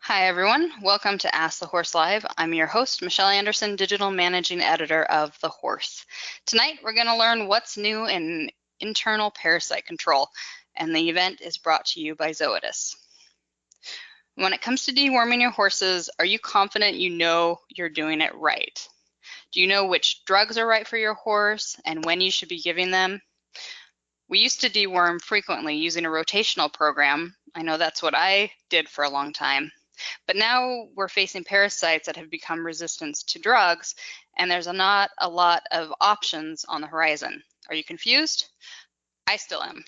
Hi, everyone. Welcome to Ask the Horse Live. I'm your host, Michelle Anderson, Digital Managing Editor of The Horse. Tonight, we're going to learn what's new in internal parasite control, and the event is brought to you by Zoetis. When it comes to deworming your horses, are you confident you know you're doing it right? Do you know which drugs are right for your horse and when you should be giving them? We used to deworm frequently using a rotational program. I know that's what I did for a long time. But now we're facing parasites that have become resistant to drugs, and there's not a lot of options on the horizon. Are you confused? I still am.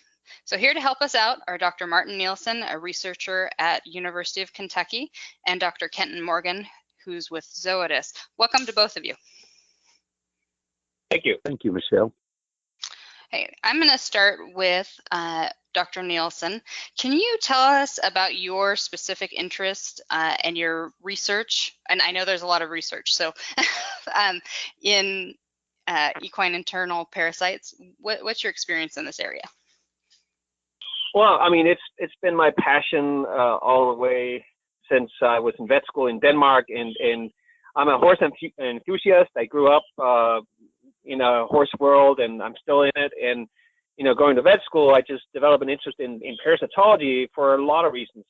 So here to help us out are Dr. Martin Nielsen, a researcher at University of Kentucky, and Dr. Kenton Morgan, who's with Zoetis. Welcome to both of you. Thank you. Thank you, Michelle. Hey, I'm going to start with Dr. Nielsen. Can you tell us about your specific interest and your research? And I know there's a lot of research, so in equine internal parasites, what's your experience in this area? Well, I mean, it's been my passion all the way since I was in vet school in Denmark, and I'm a horse enthusiast. I grew up in a horse world, and I'm still in it. And going to vet school, I just developed an interest in parasitology for a lot of reasons.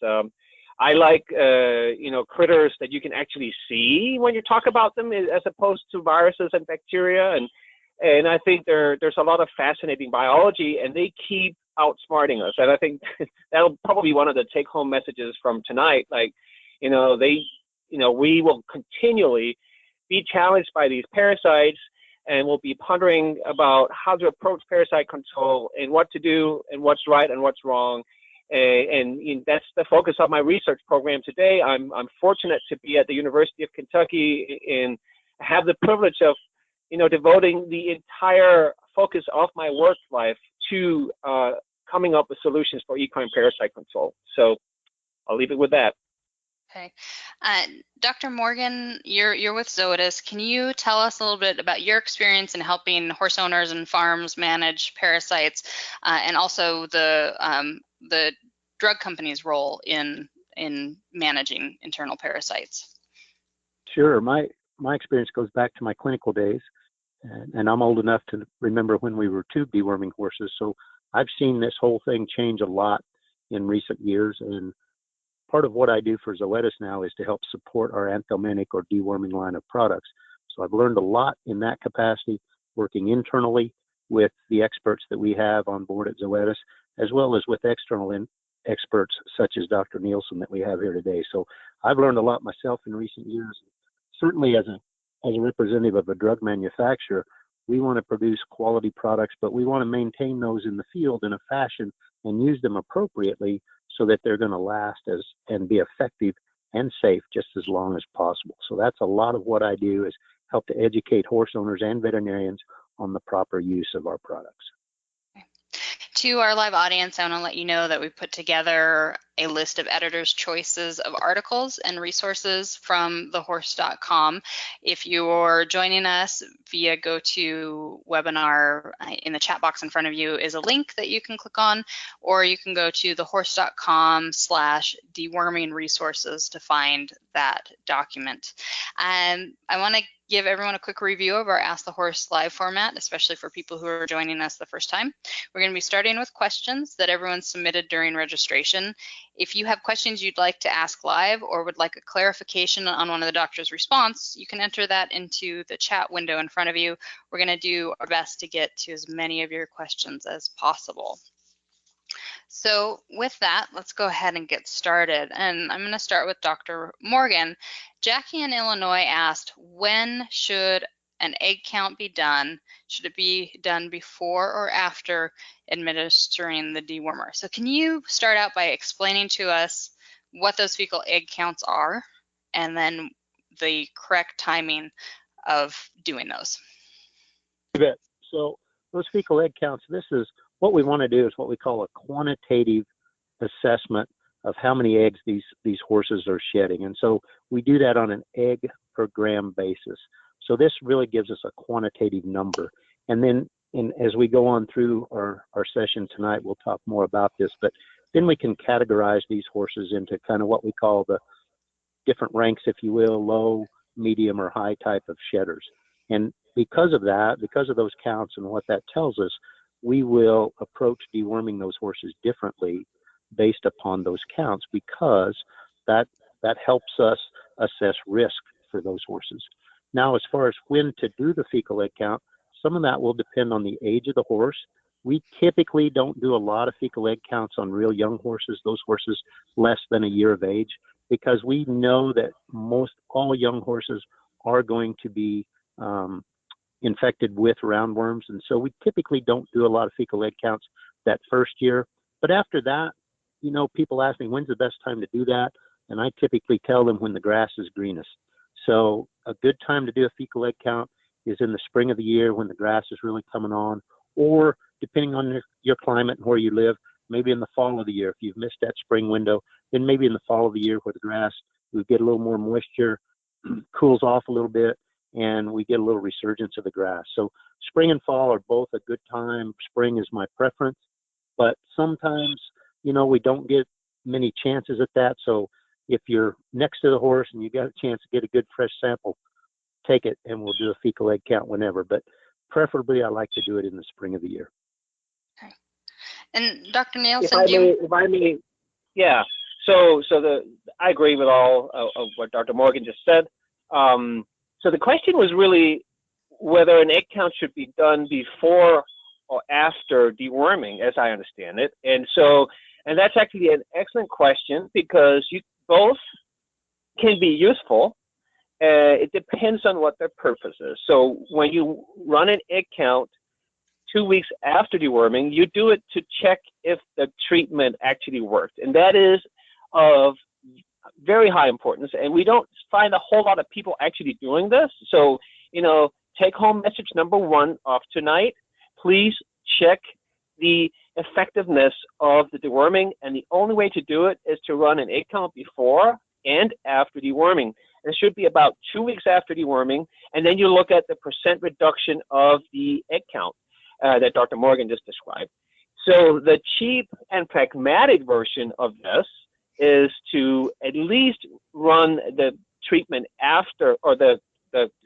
I like critters that you can actually see when you talk about them, as opposed to viruses and bacteria. And I think there's a lot of fascinating biology, and they keep outsmarting us. And I think that'll probably be one of the take-home messages from tonight. Like, we will continually be challenged by these parasites, and we'll be pondering about how to approach parasite control and what to do and what's right and what's wrong. And that's the focus of my research program today. I'm fortunate to be at the University of Kentucky and have the privilege of, devoting the entire focus of my work life to coming up with solutions for equine parasite control. So I'll leave it with that. Okay. Dr. Morgan, you're with Zoetis. Can you tell us a little bit about your experience in helping horse owners and farms manage parasites, and also the drug company's role in managing internal parasites? Sure. My experience goes back to my clinical days, and I'm old enough to remember when we were tube deworming horses. So I've seen this whole thing change a lot in recent years, and part of what I do for Zoetis now is to help support our anthelmintic or deworming line of products. So I've learned a lot in that capacity, working internally with the experts that we have on board at Zoetis, as well as with external experts such as Dr. Nielsen that we have here today. So I've learned a lot myself in recent years. Certainly as a representative of a drug manufacturer, we want to produce quality products, but we want to maintain those in the field in a fashion and use them appropriately so that they're going to last and be effective and safe just as long as possible. So that's a lot of what I do, is help to educate horse owners and veterinarians on the proper use of our products. To our live audience, I want to let you know that we put together a list of editors' choices of articles and resources from thehorse.com. If you're joining us via GoToWebinar, in the chat box in front of you is a link that you can click on, or you can go to thehorse.com/deworming resources to find that document. I want to give everyone a quick review of our Ask the Horse live format, especially for people who are joining us the first time. We're going to be starting with questions that everyone submitted during registration. If you have questions you'd like to ask live or would like a clarification on one of the doctor's response, you can enter that into the chat window in front of you. We're going to do our best to get to as many of your questions as possible. So with that, let's go ahead and get started. And I'm going to start with Dr. Morgan. Jackie in Illinois asked, when should an egg count be done? Should it be done before or after administering the dewormer? So can you start out by explaining to us what those fecal egg counts are, and then the correct timing of doing those? You bet. So those fecal egg counts, this is what we want to do, is what we call a quantitative assessment of how many eggs these horses are shedding. And so we do that on an egg per gram basis. So this really gives us a quantitative number. And then as we go on through our session tonight, we'll talk more about this, but then we can categorize these horses into kind of what we call the different ranks, if you will, low, medium, or high type of shedders. And because of that, because of those counts and what that tells us, we will approach deworming those horses differently based upon those counts, because that helps us assess risk for those horses. Now, as far as when to do the fecal egg count, some of that will depend on the age of the horse. We typically don't do a lot of fecal egg counts on real young horses, those horses less than a year of age, because we know that most all young horses are going to be infected with roundworms. And so we typically don't do a lot of fecal egg counts that first year. But after that, you know, people ask me, when's the best time to do that? And I typically tell them when the grass is greenest. So a good time to do a fecal egg count is in the spring of the year when the grass is really coming on, or depending on your climate and where you live, maybe in the fall of the year. If you've missed that spring window, then maybe in the fall of the year where the grass, we get a little more moisture, cools off a little bit, and we get a little resurgence of the grass. So spring and fall are both a good time. Spring is my preference, but sometimes, you know, we don't get many chances at that. So if you're next to the horse and you got a chance to get a good fresh sample, take it, and we'll do a fecal egg count whenever. But preferably, I like to do it in the spring of the year. Okay. And Dr. Nielsen, if I may, yeah. So I agree with all of what Dr. Morgan just said. So the question was really whether an egg count should be done before or after deworming, as I understand it. And that's actually an excellent question, because both can be useful. It depends on what their purpose is. So when you run an egg count 2 weeks after deworming, you do it to check if the treatment actually worked. And that is of very high importance. And we don't find a whole lot of people actually doing this. So, you know, take home message number one of tonight, please check the effectiveness of the deworming. And the only way to do it is to run an egg count before and after deworming. It should be about 2 weeks after deworming, and then you look at the percent reduction of the egg count that Dr. Morgan just described. So the cheap and pragmatic version of this is to at least run the treatment after, or the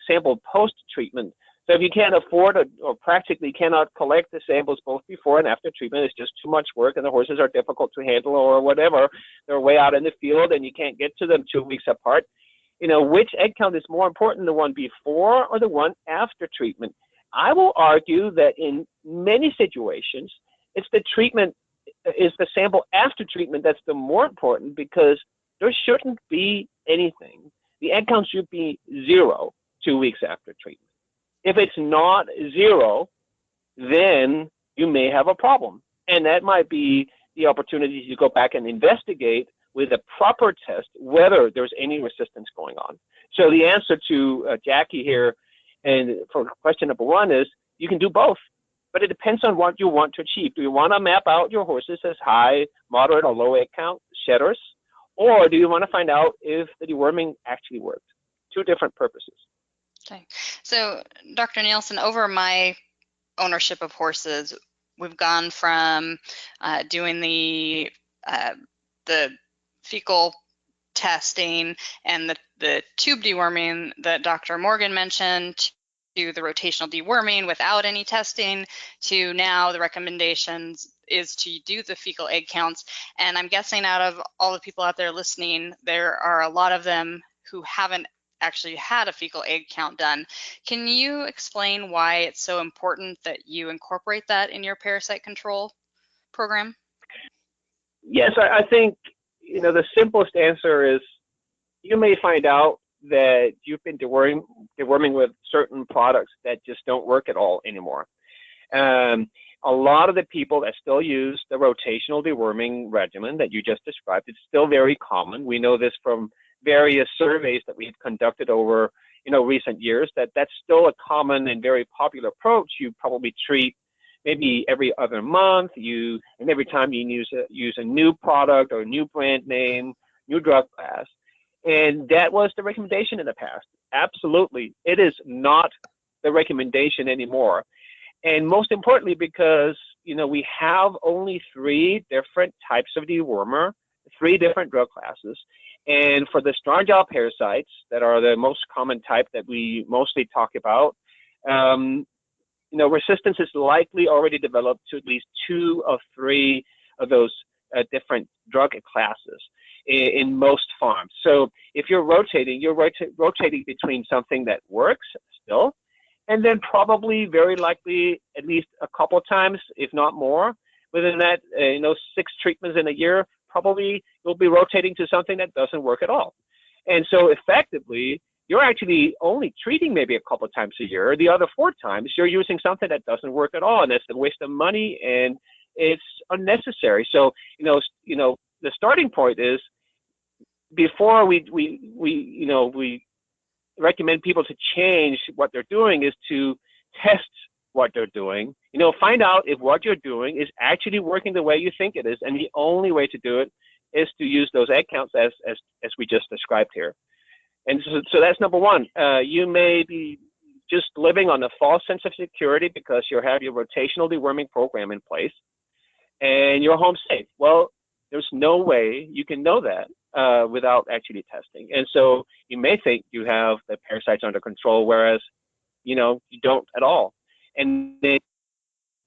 sample post-treatment. So if you can't afford or practically cannot collect the samples both before and after treatment, it's just too much work and the horses are difficult to handle or whatever, they're way out in the field and you can't get to them 2 weeks apart, you know, which egg count is more important, the one before or the one after treatment? I will argue that in many situations, it's the treatment, is the sample after treatment that's the more important, because there shouldn't be anything. The egg count should be 0 2 weeks after treatment. If it's not 0, then you may have a problem. And that might be the opportunity to go back and investigate with a proper test whether there's any resistance going on. So the answer to Jackie here, and for question number one, is you can do both, but it depends on what you want to achieve. Do you want to map out your horses as high, moderate, or low egg count shedders, or do you want to find out if the deworming actually worked? Two different purposes. Okay. So, Dr. Nielsen, over my ownership of horses, we've gone from doing the fecal testing and the tube deworming that Dr. Morgan mentioned, to the rotational deworming without any testing, to now the recommendations is to do the fecal egg counts. And I'm guessing out of all the people out there listening, there are a lot of them who haven't actually had a fecal egg count done. Can you explain why it's so important that you incorporate that in your parasite control program? Yes, I think, you know, the simplest answer is you may find out that you've been deworming with certain products that just don't work at all anymore. A lot of the people that still use the rotational deworming regimen that you just described, it's still very common. We know this from various surveys that we've conducted over, you know, recent years, that that's still a common and very popular approach. You probably treat maybe every other month, and every time you use a new product or a new brand name, new drug class. And that was the recommendation in the past. Absolutely. It is not the recommendation anymore. And most importantly, because, you know, we have only 3 different types of dewormer, 3 different drug classes. And for the strong jaw parasites that are the most common type that we mostly talk about, resistance is likely already developed to at least 2 of 3 of those different drug classes in most farms. So if you're rotating, rotating between something that works still, and then probably very likely at least a couple of times, if not more, within that 6 treatments in a year, probably you'll be rotating to something that doesn't work at all. And so effectively, you're actually only treating maybe a couple of times a year. The other 4 times, you're using something that doesn't work at all, and it's a waste of money and it's unnecessary. So, the starting point is before we recommend people to change what they're doing is to test what they're doing. Find out if what you're doing is actually working the way you think it is, and the only way to do it is to use those egg counts as we just described here. And so that's number one. You may be just living on a false sense of security because you have your rotational deworming program in place and you're home safe. Well, there's no way you can know that without actually testing. And so you may think you have the parasites under control, whereas, you don't at all. And then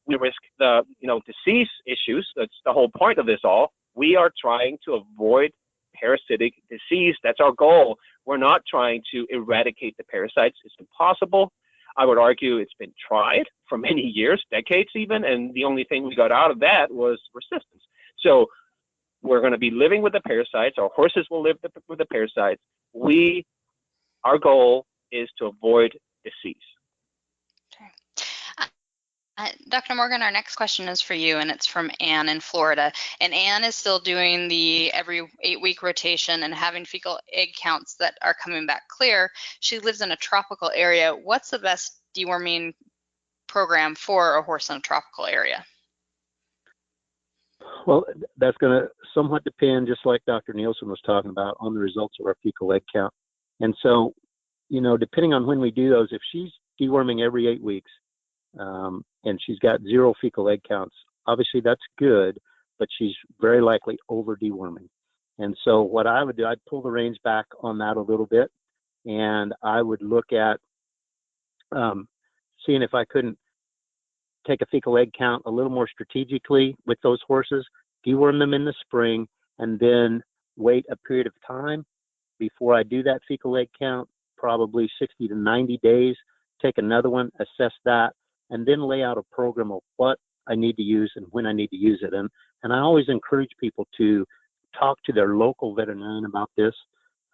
we risk the, disease issues. That's the whole point of this all. We are trying to avoid parasitic disease. That's our goal. We're not trying to eradicate the parasites. It's impossible. I would argue it's been tried for many years, decades even, and the only thing we got out of that was resistance. So we're going to be living with the parasites. Our horses will live with the parasites. Our goal is to avoid disease. Dr. Morgan, our next question is for you, and it's from Anne in Florida. And Anne is still doing the every 8-week rotation and having fecal egg counts that are coming back clear. She lives in a tropical area. What's the best deworming program for a horse in a tropical area? Well, that's going to somewhat depend, just like Dr. Nielsen was talking about, on the results of our fecal egg count. And so, depending on when we do those, if she's deworming every 8 weeks, and she's got 0 fecal egg counts, obviously that's good, but she's very likely over deworming. And so what I would do, I'd pull the reins back on that a little bit, and I would look at seeing if I couldn't take a fecal egg count a little more strategically with those horses, deworm them in the spring, and then wait a period of time before I do that fecal egg count, probably 60 to 90 days, take another one, assess that, and then lay out a program of what I need to use and when I need to use it. And I always encourage people to talk to their local veterinarian about this.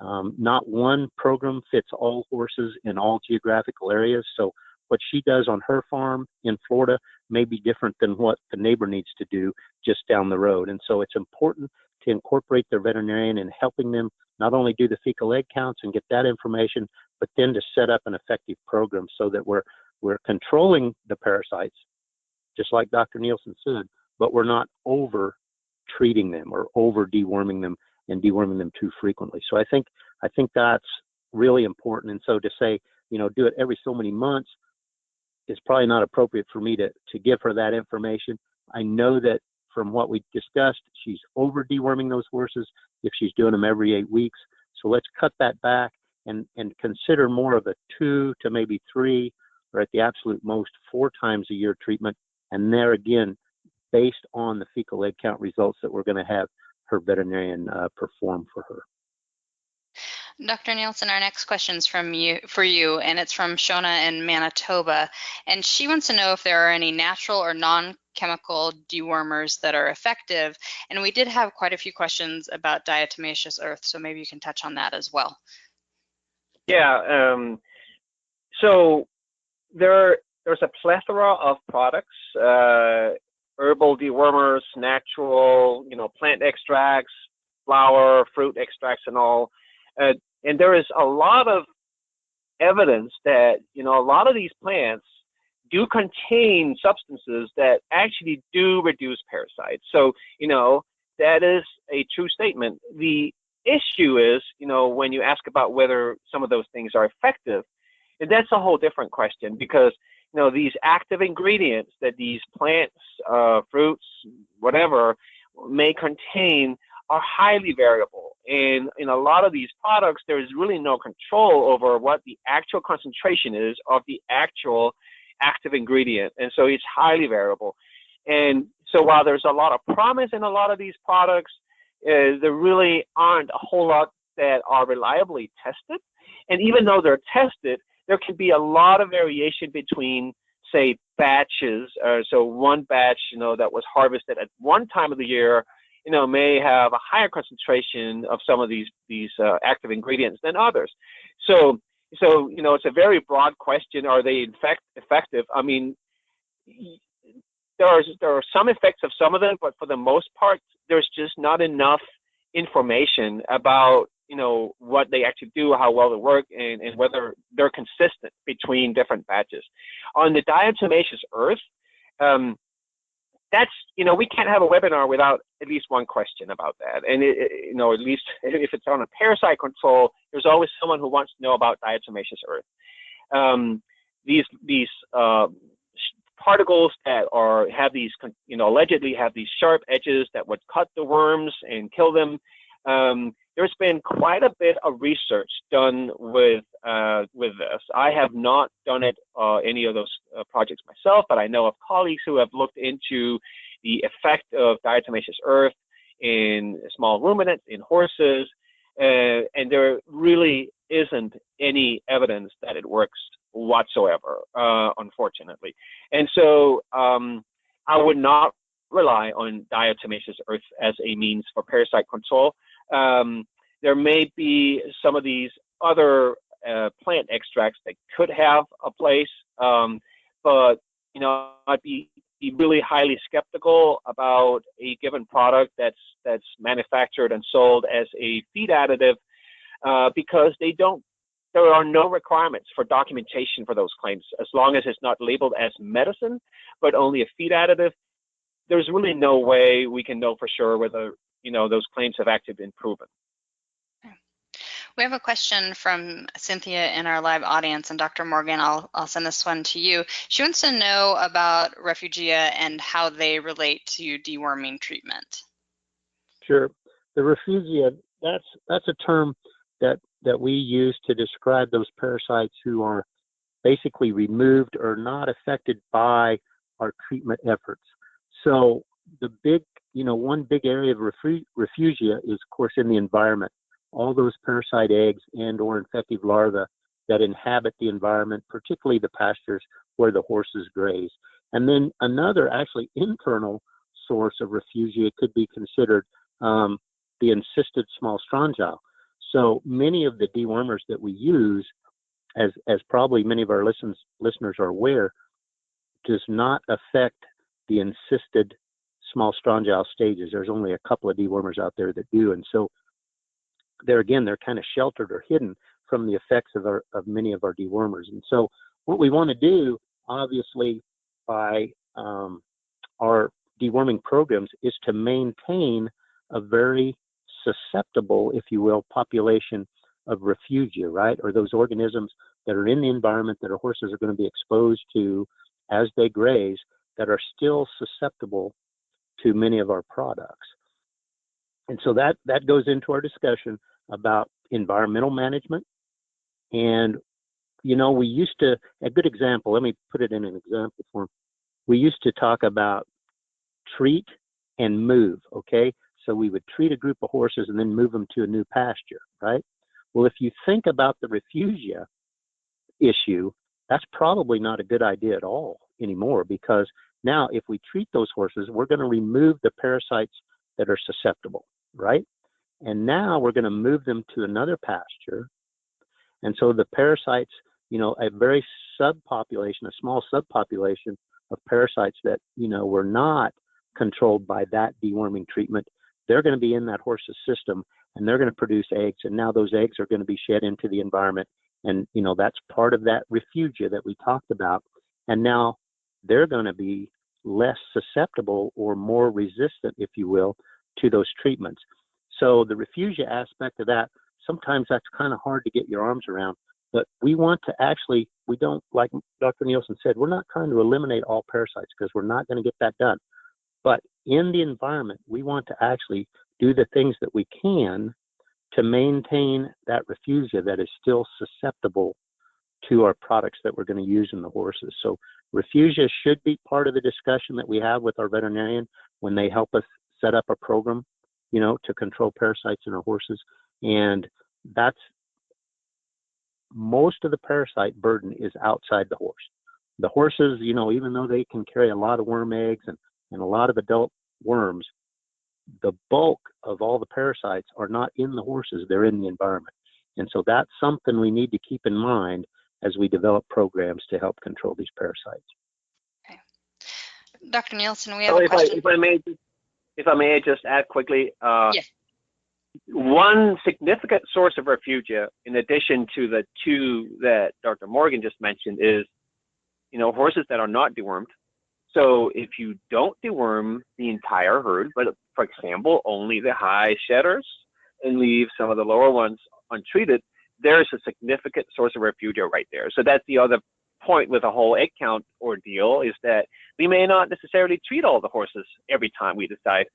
Not one program fits all horses in all geographical areas. So what she does on her farm in Florida may be different than what the neighbor needs to do just down the road. And so it's important to incorporate their veterinarian in helping them not only do the fecal egg counts and get that information, but then to set up an effective program so that we're controlling the parasites, just like Dr. Nielsen said, but we're not over treating them or over deworming them and deworming them too frequently. So I think that's really important. And so to say, do it every so many months is probably not appropriate for me to give her that information. I know that from what we discussed, she's over deworming those horses if she's doing them every 8 weeks. So let's cut that back and consider more of a 2 to maybe 3, or at the absolute most 4 times a year treatment. And there again, based on the fecal egg count results that we're going to have her veterinarian perform for her. Dr. Nielsen, our next question is for you, and it's from Shona in Manitoba. And she wants to know if there are any natural or non-chemical dewormers that are effective. And we did have quite a few questions about diatomaceous earth, so maybe you can touch on that as well. Yeah, so there's a plethora of products, herbal dewormers, natural, plant extracts, flower, fruit extracts, and all. And there is a lot of evidence that, a lot of these plants do contain substances that actually do reduce parasites. So, that is a true statement. The issue is, when you ask about whether some of those things are effective, and that's a whole different question because, these active ingredients that these plants, fruits, whatever, may contain are highly variable. And in a lot of these products, there is really no control over what the actual concentration is of the actual active ingredient. And so it's highly variable. And so while there's a lot of promise in a lot of these products, there really aren't a whole lot that are reliably tested. And even though they're tested, there can be a lot of variation between, say, batches. So one batch, that was harvested at one time of the year, may have a higher concentration of some of these active ingredients than others. So it's a very broad question. Are they effective? I mean, there are some effects of some of them, but for the most part, there's just not enough information about what they actually do, how well they work, and whether they're consistent between different batches. On the diatomaceous earth, that's we can't have a webinar without at least one question about that. And at least if it's on a parasite control, there's always someone who wants to know about diatomaceous earth. These particles that have these allegedly have these sharp edges that would cut the worms and kill them. There's been quite a bit of research done with this. I have not done any of those projects myself, but I know of colleagues who have looked into the effect of diatomaceous earth in small ruminants, in horses, and there really isn't any evidence that it works whatsoever, unfortunately. And so I would not rely on diatomaceous earth as a means for parasite control. There may be some of these other plant extracts that could have a place, but I'd be really highly skeptical about a given product that's manufactured and sold as a feed additive, because there are no requirements for documentation for those claims. As long as it's not labeled as medicine, but only a feed additive, there's really no way we can know for sure whether those claims have actually been proven. We have a question from Cynthia in our live audience, and Dr. Morgan, I'll send this one to you. She wants to know about refugia and how they relate to deworming treatment. Sure. The refugia, that's a term that we use to describe those parasites who are basically removed or not affected by our treatment efforts. So the one big area of refugia is, of course, in the environment. All those parasite eggs and or infective larvae that inhabit the environment, particularly the pastures where the horses graze. And then another actually internal source of refugia could be considered the encysted small strongyle. So many of the dewormers that we use, as probably many of our listeners are aware, does not affect the encysted small strongyle stages. There's only a couple of dewormers out there that do. And so they're kind of sheltered or hidden from the effects of many of our dewormers. And so what we want to do, obviously, by our deworming programs is to maintain a very susceptible, if you will, population of refugia, right? Or those organisms that are in the environment that our horses are going to be exposed to as they graze, that are still susceptible to many of our products. And so that goes into our discussion about environmental management. And, we used to, a good example, let me put it in an example form. We used to talk about treat and move, okay? So we would treat a group of horses and then move them to a new pasture, right? Well, if you think about the refugia issue, that's probably not a good idea at all anymore, because now if we treat those horses, we're going to remove the parasites that are susceptible, right? And now we're going to move them to another pasture. And so the parasites, a very subpopulation, a small subpopulation of parasites that, were not controlled by that deworming treatment, they're going to be in that horse's system and they're going to produce eggs. And now those eggs are going to be shed into the environment. And, that's part of that refugia that we talked about. And now they're going to be less susceptible or more resistant, if you will, to those treatments. So the refugia aspect of that, sometimes that's kind of hard to get your arms around, but we want to actually, we don't, like Dr. Nielsen said, we're not trying to eliminate all parasites because we're not going to get that done. But in the environment, we want to actually do the things that we can to maintain that refugia that is still susceptible to our products that we're going to use in the horses. So refugia should be part of the discussion that we have with our veterinarian when they help us set up a program, to control parasites in our horses. And that's most of the parasite burden is outside the horse. The horses, even though they can carry a lot of worm eggs and a lot of adult worms, the bulk of all the parasites are not in the horses, they're in the environment. And so that's something we need to keep in mind as we develop programs to help control these parasites. Okay. Dr. Nielsen, we have a question. If I may just add quickly, yes. One significant source of refugia, in addition to the two that Dr. Morgan just mentioned, is, horses that are not dewormed. So if you don't deworm the entire herd, but for example, only the high shedders and leave some of the lower ones untreated, there's a significant source of refugia right there. So that's the other point with the whole egg count ordeal, is that we may not necessarily treat all the horses every time we decide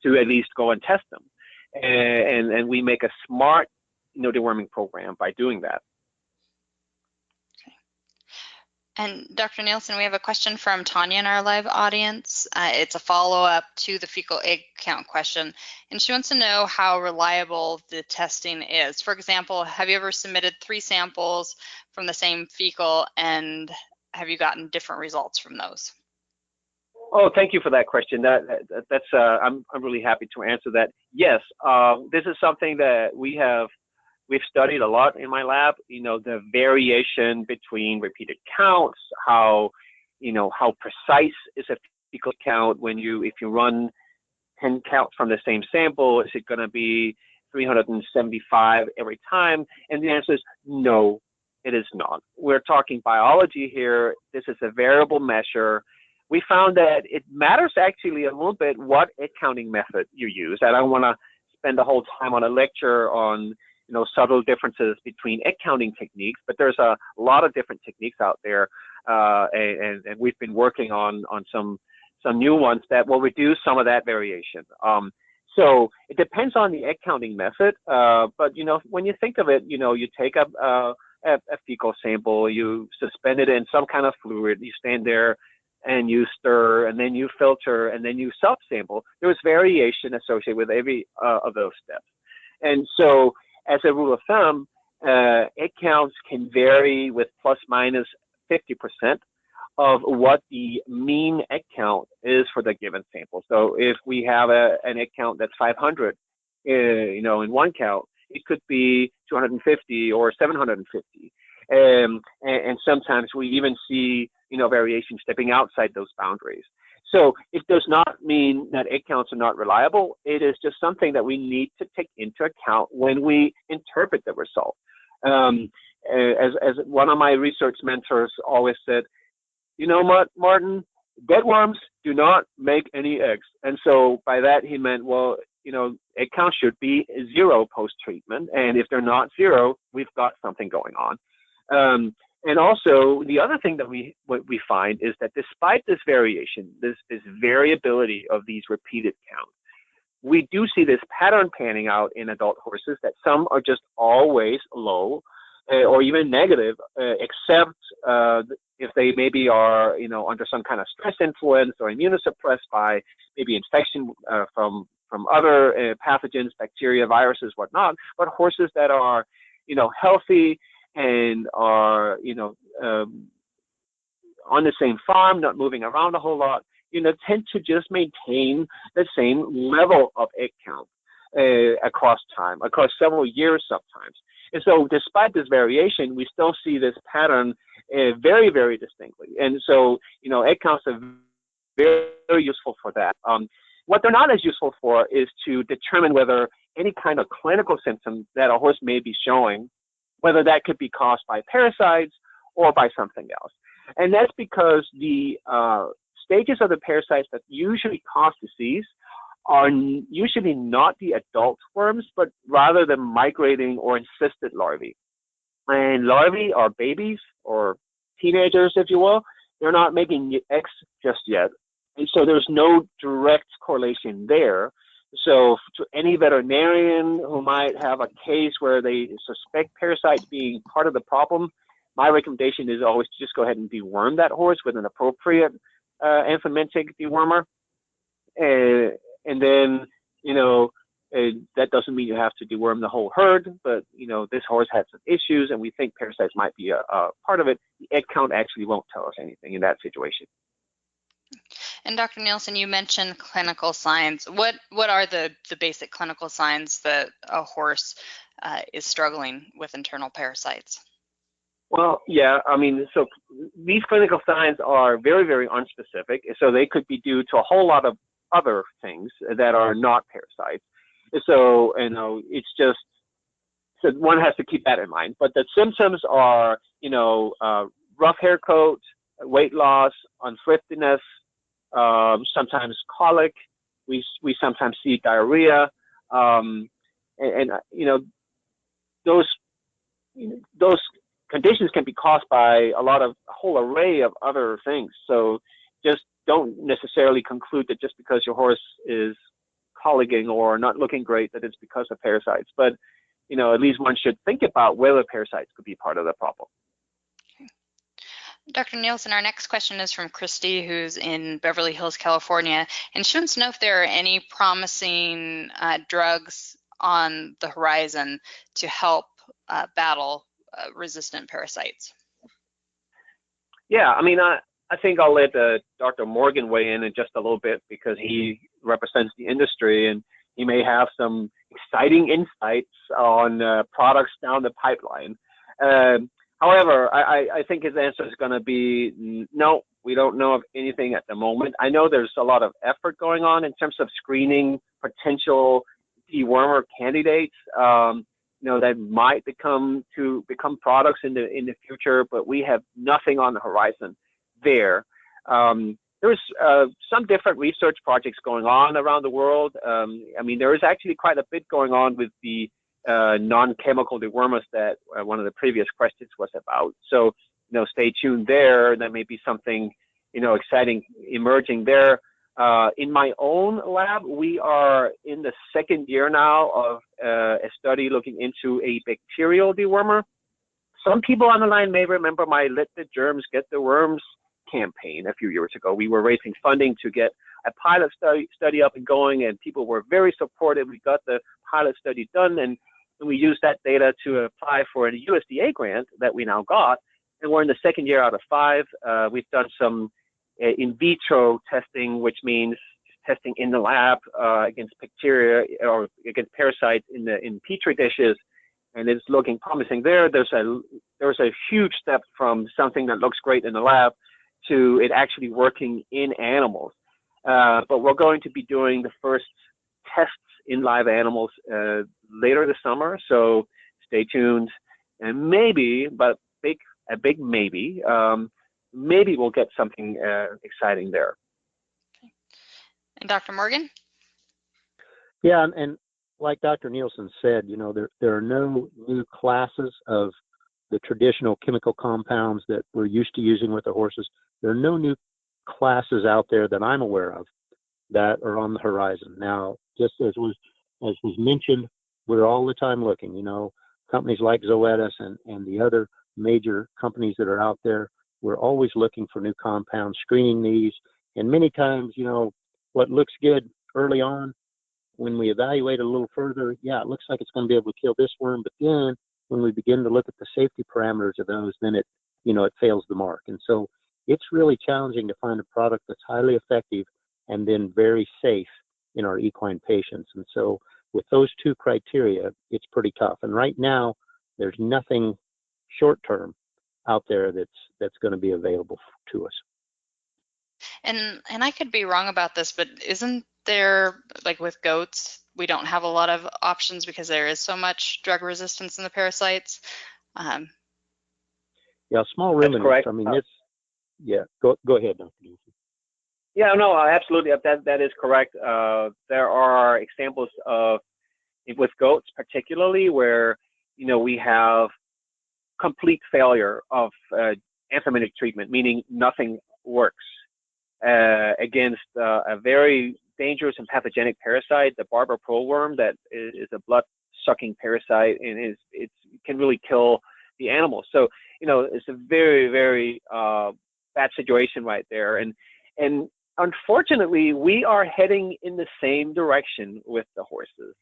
to at least go and test them. And we make a smart, deworming program by doing that. And Dr. Nielsen, we have a question from Tanya in our live audience. It's a follow-up to the fecal egg count question, and she wants to know how reliable the testing is. For example, have you ever submitted 3 samples from the same fecal, and have you gotten different results from those? Oh, thank you for that question. That's I'm really happy to answer that. Yes, this is something that we've studied a lot in my lab, the variation between repeated counts, how precise is a fecal count if you run 10 counts from the same sample, is it going to be 375 every time? And the answer is no, it is not. We're talking biology here. This is a variable measure. We found that it matters actually a little bit what egg counting method you use. I don't want to spend the whole time on a lecture on subtle differences between egg counting techniques, but there's a lot of different techniques out there, and we've been working on some new ones that will reduce some of that variation. So it depends on the egg counting method, but when you think of it, you take a fecal sample, you suspend it in some kind of fluid, you stand there and you stir, and then you filter, and then you self-sample. There was variation associated with every of those steps. And so as a rule of thumb, egg counts can vary with plus minus 50% of what the mean egg count is for the given sample. So if we have an egg count that's 500, in one count, it could be 250 or 750. And sometimes we even see, variation stepping outside those boundaries. So it does not mean that egg counts are not reliable. It is just something that we need to take into account when we interpret the result. As one of my research mentors always said, Martin, dead worms do not make any eggs. And so by that he meant, well, egg count should be 0 post-treatment. And if they're not 0, we've got something going on. And also, the other thing that what we find is that despite this variation, this variability of these repeated counts, we do see this pattern panning out in adult horses, that some are just always low or even negative, except if they maybe are, under some kind of stress influence or immunosuppressed by maybe infection from other pathogens, bacteria, viruses, whatnot. But horses that are, healthy and are, on the same farm, not moving around a whole lot, tend to just maintain the same level of egg count across time, across several years sometimes. And so despite this variation, we still see this pattern very, very distinctly. And so, egg counts are very, very useful for that. What they're not as useful for is to determine whether any kind of clinical symptom that a horse may be showing, whether that could be caused by parasites or by something else. And that's because the stages of the parasites that usually cause disease are usually not the adult worms, but rather the migrating or encysted larvae. And larvae are babies or teenagers, if you will. They're not making eggs just yet. And so there's no direct correlation there So to any veterinarian who might have a case where they suspect parasites being part of the problem, my recommendation is always to just go ahead and deworm that horse with an appropriate anthelmintic dewormer. And then, that doesn't mean you have to deworm the whole herd, but, this horse had some issues and we think parasites might be a part of it. The egg count actually won't tell us anything in that situation. And Dr. Nielsen, you mentioned clinical signs. What are the basic clinical signs that a horse is struggling with internal parasites? Well, yeah, so these clinical signs are very, very unspecific. So they could be due to a whole lot of other things that are not parasites. So, it's just, so one has to keep that in mind. But the symptoms are, rough hair coat, weight loss, unthriftiness, sometimes colic. We sometimes see diarrhea, those conditions can be caused by a whole array of other things. So just don't necessarily conclude that just because your horse is colicking or not looking great that it's because of parasites. But at least one should think about whether parasites could be part of the problem. Dr. Nielsen, our next question is from Christy, who's in Beverly Hills, California, and she wants to know if there are any promising drugs on the horizon to help battle resistant parasites. Yeah, I think I'll let Dr. Morgan weigh in just a little bit because he represents the industry and he may have some exciting insights on products down the pipeline. However, I think his answer is going to be no, we don't know of anything at the moment. I know there's a lot of effort going on in terms of screening potential dewormer candidates, that might become products in the future, but we have nothing on the horizon there. There's some different research projects going on around the world. There is actually quite a bit going on with the non-chemical dewormers that one of the previous questions was about. So, stay tuned there. There may be something, exciting emerging there. In my own lab, we are in the second year now of a study looking into a bacterial dewormer. Some people on the line may remember my Let the Germs Get the Worms campaign a few years ago. We were raising funding to get a pilot study up and going, and people were very supportive. We got the pilot study done, and we used that data to apply for a USDA grant that we now got, and we're in the second year out of 5. We've done some in vitro testing, which means testing in the lab against bacteria or against parasites in petri dishes, and it's looking promising there. There's a huge step from something that looks great in the lab to it actually working in animals. But we're going to be doing the first tests in live animals later this summer, so stay tuned. And maybe, but a big maybe, maybe we'll get something exciting there. And Dr. Morgan? Yeah, and like Dr. Nielsen said, there are no new classes of the traditional chemical compounds that we're used to using with the horses. There are no new classes out there that I'm aware of that are on the horizon. Now, just as was mentioned, we're all the time looking, companies like Zoetis and the other major companies that are out there. We're always looking for new compounds, screening these. And many times, what looks good early on, when we evaluate a little further, yeah, it looks like it's going to be able to kill this worm. But then when we begin to look at the safety parameters of those, then it fails the mark. And so it's really challenging to find a product that's highly effective and then very safe in our equine patients. And so with those two criteria, it's pretty tough. And right now, there's nothing short term out there that's going to be available to us. And I could be wrong about this, but isn't there, like with goats, we don't have a lot of options because there is so much drug resistance in the parasites? Yeah, small ruminants. Go ahead, Dr. Nielsen. Yeah, no, absolutely. That is correct. There are examples of, with goats particularly, where, we have complete failure of anthelmintic treatment, meaning nothing works against a very dangerous and pathogenic parasite, the Barber worm, that is a blood-sucking parasite, and it can really kill the animal. So, it's a very, very bad situation right there. And unfortunately, we are heading in the same direction with the horses.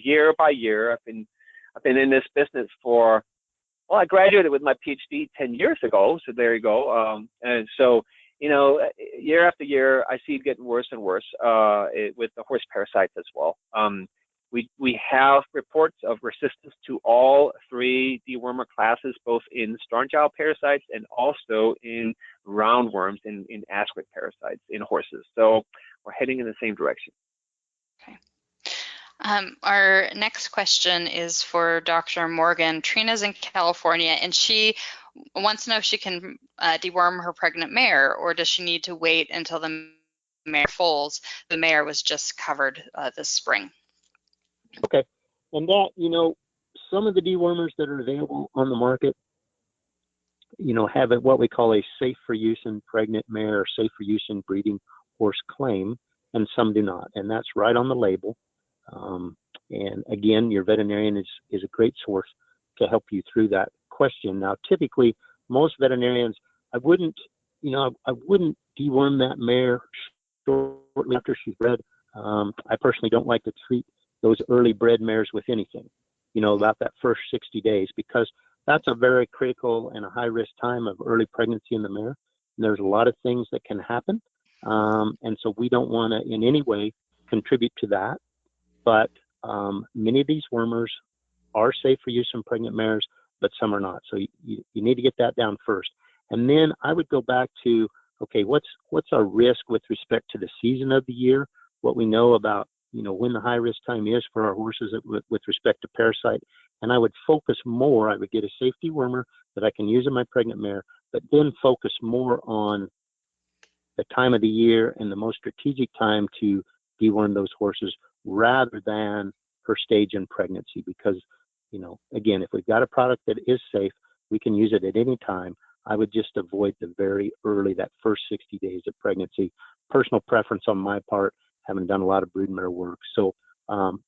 Year by year, I've been in this business for, well, I graduated with my PhD 10 years ago, so there you go. And so, year after year, I see it getting worse and worse with the horse parasites as well. We have reports of resistance to all 3 dewormer classes, both in Starnchild parasites and also in roundworms, in ascaric parasites in horses. So we're heading in the same direction. Okay. Our next question is for Dr. Morgan. Trina's in California, and she wants to know if she can deworm her pregnant mare, or does she need to wait until the mare foals? The mare was just covered this spring. Okay. And that, some of the dewormers that are available on the market, have what we call a safe for use in pregnant mare or safe for use in breeding horse claim, and some do not. And that's right on the label. And again, your veterinarian is a great source to help you through that question. Now, typically, most veterinarians, I wouldn't deworm that mare shortly after she's bred. I personally don't like to treat those early bred mares with anything, about that first 60 days, because that's a very critical and a high risk time of early pregnancy in the mare. And there's a lot of things that can happen. And so we don't want to in any way contribute to that. But many of these wormers are safe for use in pregnant mares, but some are not. So you need to get that down first. And then I would go back to, okay, what's our risk with respect to the season of the year, what we know about, when the high risk time is for our horses with respect to parasite. And I would focus more, I would get a safe dewormer that I can use in my pregnant mare, but then focus more on the time of the year and the most strategic time to deworm those horses rather than her stage in pregnancy. Because, again, if we've got a product that is safe, we can use it at any time. I would just avoid the very early, that first 60 days of pregnancy. Personal preference on my part, having done a lot of broodmare work. So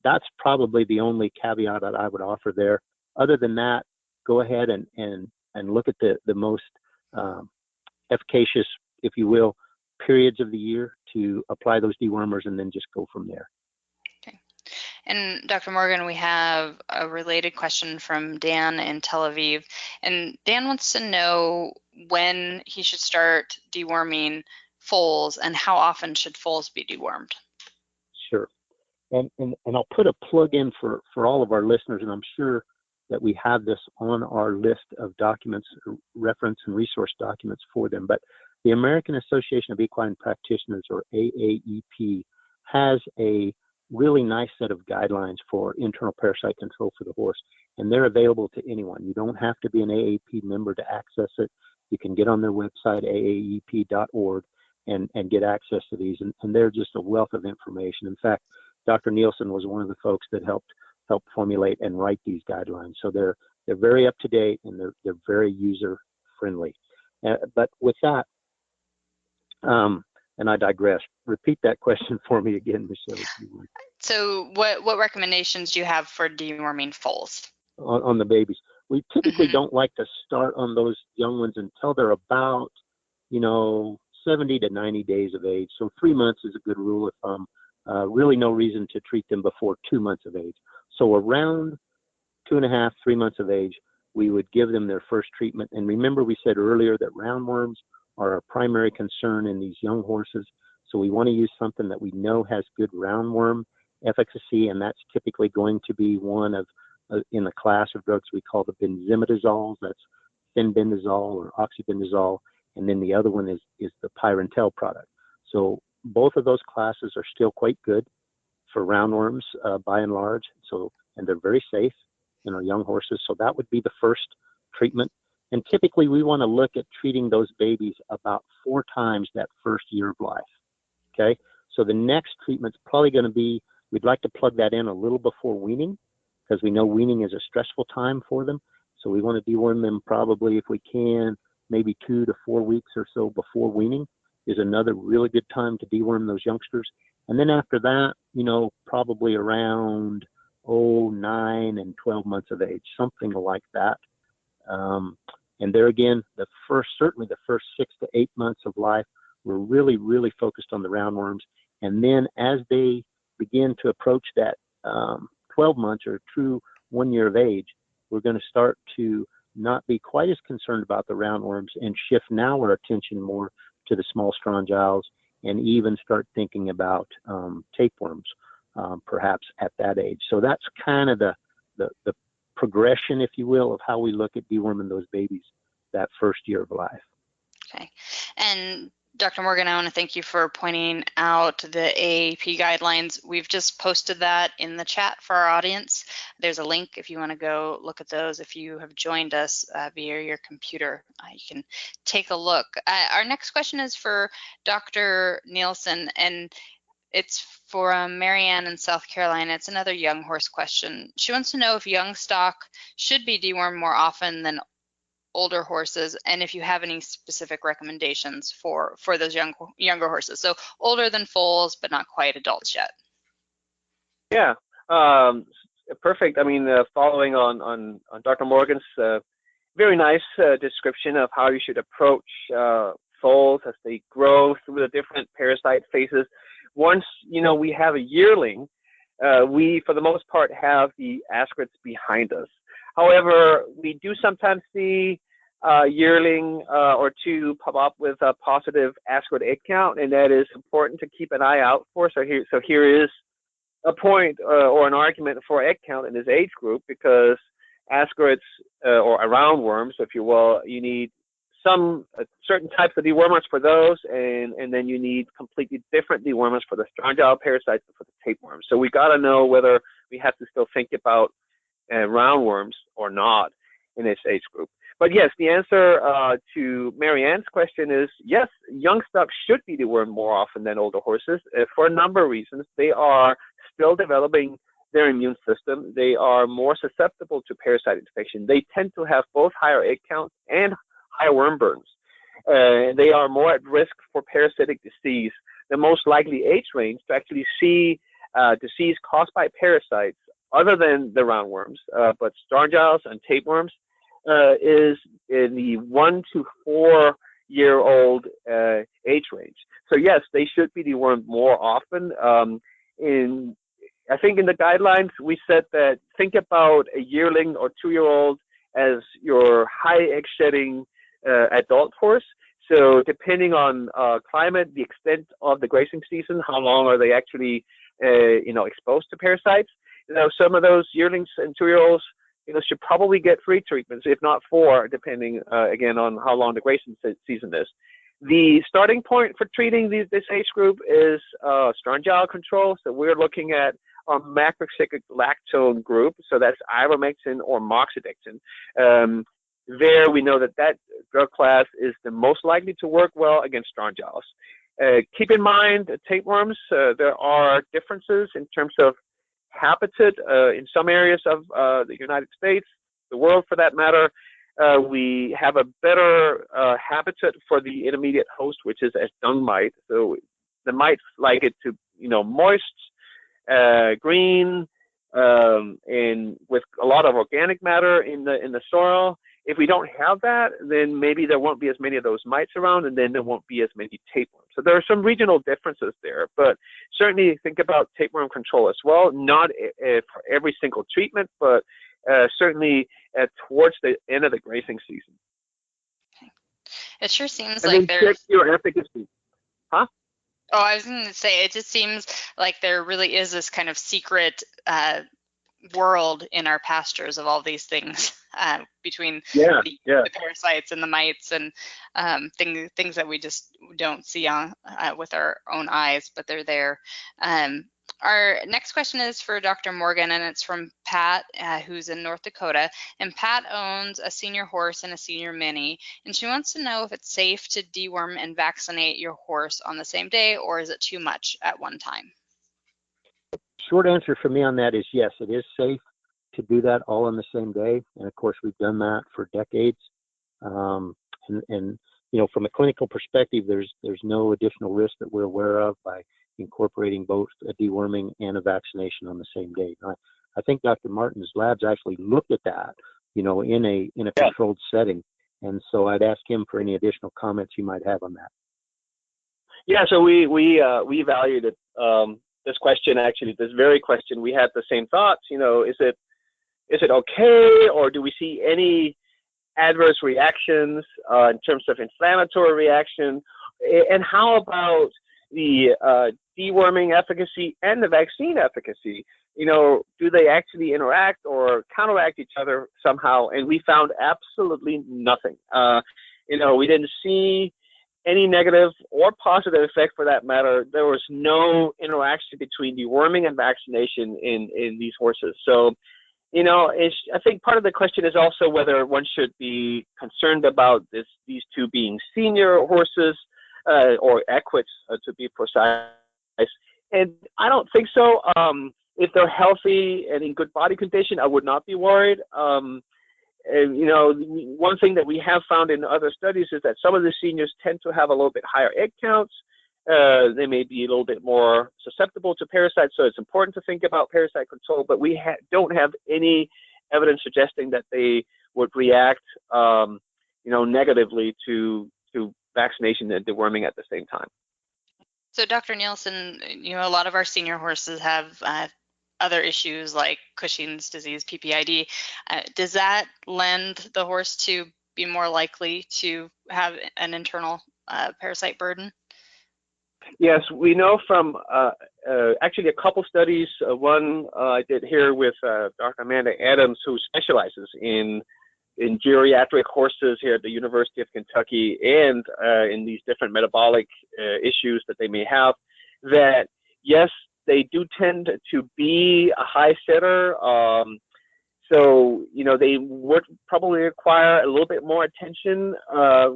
that's probably the only caveat that I would offer there. Other than that, go ahead and look at the most efficacious, if you will, periods of the year to apply those dewormers, and then just go from there. Okay. And Dr. Morgan, we have a related question from Dan in Tel Aviv. And Dan wants to know when he should start deworming foals and how often should foals be dewormed. Sure. And I'll put a plug in for all of our listeners, and I'm sure that we have this on our list of documents, reference and resource documents for them. But the American Association of Equine Practitioners, or AAEP, has a really nice set of guidelines for internal parasite control for the horse, and they're available to anyone. You don't have to be an AAEP member to access it. You can get on their website, aaep.org, and get access to these, and they're just a wealth of information. In fact, Dr. Nielsen was one of the folks that helped formulate and write these guidelines. So they're very up to date, and they're very user friendly. But with that, and I digress. Repeat that question for me again, Michelle. So what recommendations do you have for deworming foals? On the babies. We typically don't like to start on those young ones until they're about, 70 to 90 days of age. So 3 months is a good rule of thumb. Really no reason to treat them before 2 months of age. So around 2.5, 3 months of age, we would give them their first treatment. And remember, we said earlier that roundworms are our primary concern in these young horses. So we want to use something that we know has good roundworm efficacy, and that's typically going to be one of, in the class of drugs we call the benzimidazoles. That's fenbendazole or oxybenzole, and then the other one is the pyrantel product. So both of those classes are still quite good for roundworms by and large. So, and they're very safe in our young horses. So that would be the first treatment. And typically we want to look at treating those babies about 4 times that first year of life. Okay. So the next treatment's probably going to be, we'd like to plug that in a little before weaning, because we know weaning is a stressful time for them. So we want to deworm them probably, if we can, maybe 2 to 4 weeks or so before weaning is another really good time to deworm those youngsters. And then after that, probably around 9 and 12 months of age, something like that. And there again, certainly the first 6 to 8 months of life, we're really, really focused on the roundworms. And then as they begin to approach that 12 months or true 1 year of age, we're going to start to not be quite as concerned about the roundworms and shift now our attention more to the small strongyles and even start thinking about tapeworms, perhaps at that age. So that's kind of the progression, if you will, of how we look at deworming those babies that first year of life. Okay. And Dr. Morgan, I want to thank you for pointing out the AAP guidelines. We've just posted that in the chat for our audience. There's a link if you want to go look at those. If you have joined us via your computer, you can take a look. Our next question is for Dr. Nielsen, and it's for Marianne in South Carolina. It's another young horse question. She wants to know if young stock should be dewormed more often than older horses, and if you have any specific recommendations for those younger horses. So older than foals, but not quite adults yet. Yeah, perfect. I mean, following on Dr. Morgan's very nice description of how you should approach foals as they grow through the different parasite phases. Once we have a yearling, we for the most part have the ascarids behind us. However, we do sometimes see a yearling or two pop up with a positive ascarid egg count, and that is important to keep an eye out for. So here is a point or an argument for egg count in this age group, because ascarids or roundworms, if you will, you need some certain types of dewormers for those, and then you need completely different dewormers for the strongyle parasites and for the tapeworms. So we got to know whether we have to still think about roundworms or not in this age group. But yes, the answer to Marianne's question is yes, young stock should be dewormed more often than older horses for a number of reasons. They are still developing their immune system. They are more susceptible to parasite infection. They tend to have both higher egg counts and higher worm burns. They are more at risk for parasitic disease. The most likely age range to actually see disease caused by parasites other than the roundworms, but strongyles and tapeworms, is in the 1 to 4 year old age range. So yes, they should be dewormed more often. I think in the guidelines we said that think about a yearling or 2-year-old as your high egg shedding adult horse. So depending on climate, the extent of the grazing season, how long are they actually exposed to parasites? Some of those yearlings and 2-year-olds should probably get 3 treatments, if not 4, depending again on how long the grazing season is. The starting point for treating this age group is strongyle control. So we're looking at our macrocyclic lactone group. So that's ivermectin or moxidectin. There we know that drug class is the most likely to work well against strongyles. Keep in mind, tapeworms, there are differences in terms of habitat in some areas of the United States, the world for that matter. We have a better habitat for the intermediate host, which is a dung mite. So the mites like it to, moist, green, and with a lot of organic matter in the soil. If we don't have that, then maybe there won't be as many of those mites around, and then there won't be as many tapeworms. So there are some regional differences there, but certainly think about tapeworm control as well, not for every single treatment, but certainly towards the end of the grazing season. Okay. It sure seems and like then there's... check your efficacy. Huh? Oh, I was going to say, it just seems like there really is this kind of secret world in our pastures of all these things between the parasites and the mites and things that we just don't see on with our own eyes, but they're there. Our next question is for Dr. Morgan, and it's from Pat, who's in North Dakota. And Pat owns a senior horse and a senior mini, and she wants to know if it's safe to deworm and vaccinate your horse on the same day, or is it too much at one time? Short answer for me on that is yes, it is safe to do that all on the same day. And of course, we've done that for decades. And from a clinical perspective, there's no additional risk that we're aware of by incorporating both a deworming and a vaccination on the same day. I think Dr. Martin's labs actually looked at that, in a controlled setting, and so I'd ask him for any additional comments you might have on that. Yeah, so we evaluated this question, actually, this very question. We had the same thoughts. Is it okay, or do we see any adverse reactions in terms of inflammatory reaction? And how about the deworming efficacy and the vaccine efficacy? Do they actually interact or counteract each other somehow? And we found absolutely nothing. We didn't see any negative or positive effect, for that matter. There was no interaction between deworming and vaccination in these horses. So, I think part of the question is also whether one should be concerned about these two being senior horses or equids, to be precise. And I don't think so. If they're healthy and in good body condition, I would not be worried. One thing that we have found in other studies is that some of the seniors tend to have a little bit higher egg counts. They may be a little bit more susceptible to parasites, so it's important to think about parasite control, but we don't have any evidence suggesting that they would react negatively to vaccination and deworming at the same time. So Dr. Nielsen, a lot of our senior horses have other issues like Cushing's disease, PPID. Does that lend the horse to be more likely to have an internal parasite burden? Yes, we know from actually a couple studies. One I did here with Dr. Amanda Adams, who specializes in geriatric horses here at the University of Kentucky, and in these different metabolic issues that they may have, that yes, they do tend to be a high setter. So, they would probably require a little bit more attention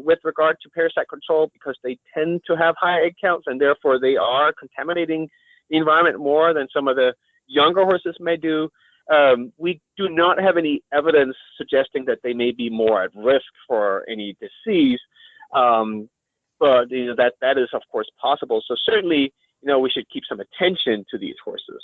with regard to parasite control, because they tend to have high egg counts, and therefore they are contaminating the environment more than some of the younger horses may do. We do not have any evidence suggesting that they may be more at risk for any disease, but that is, of course, possible. So certainly, we should keep some attention to these horses.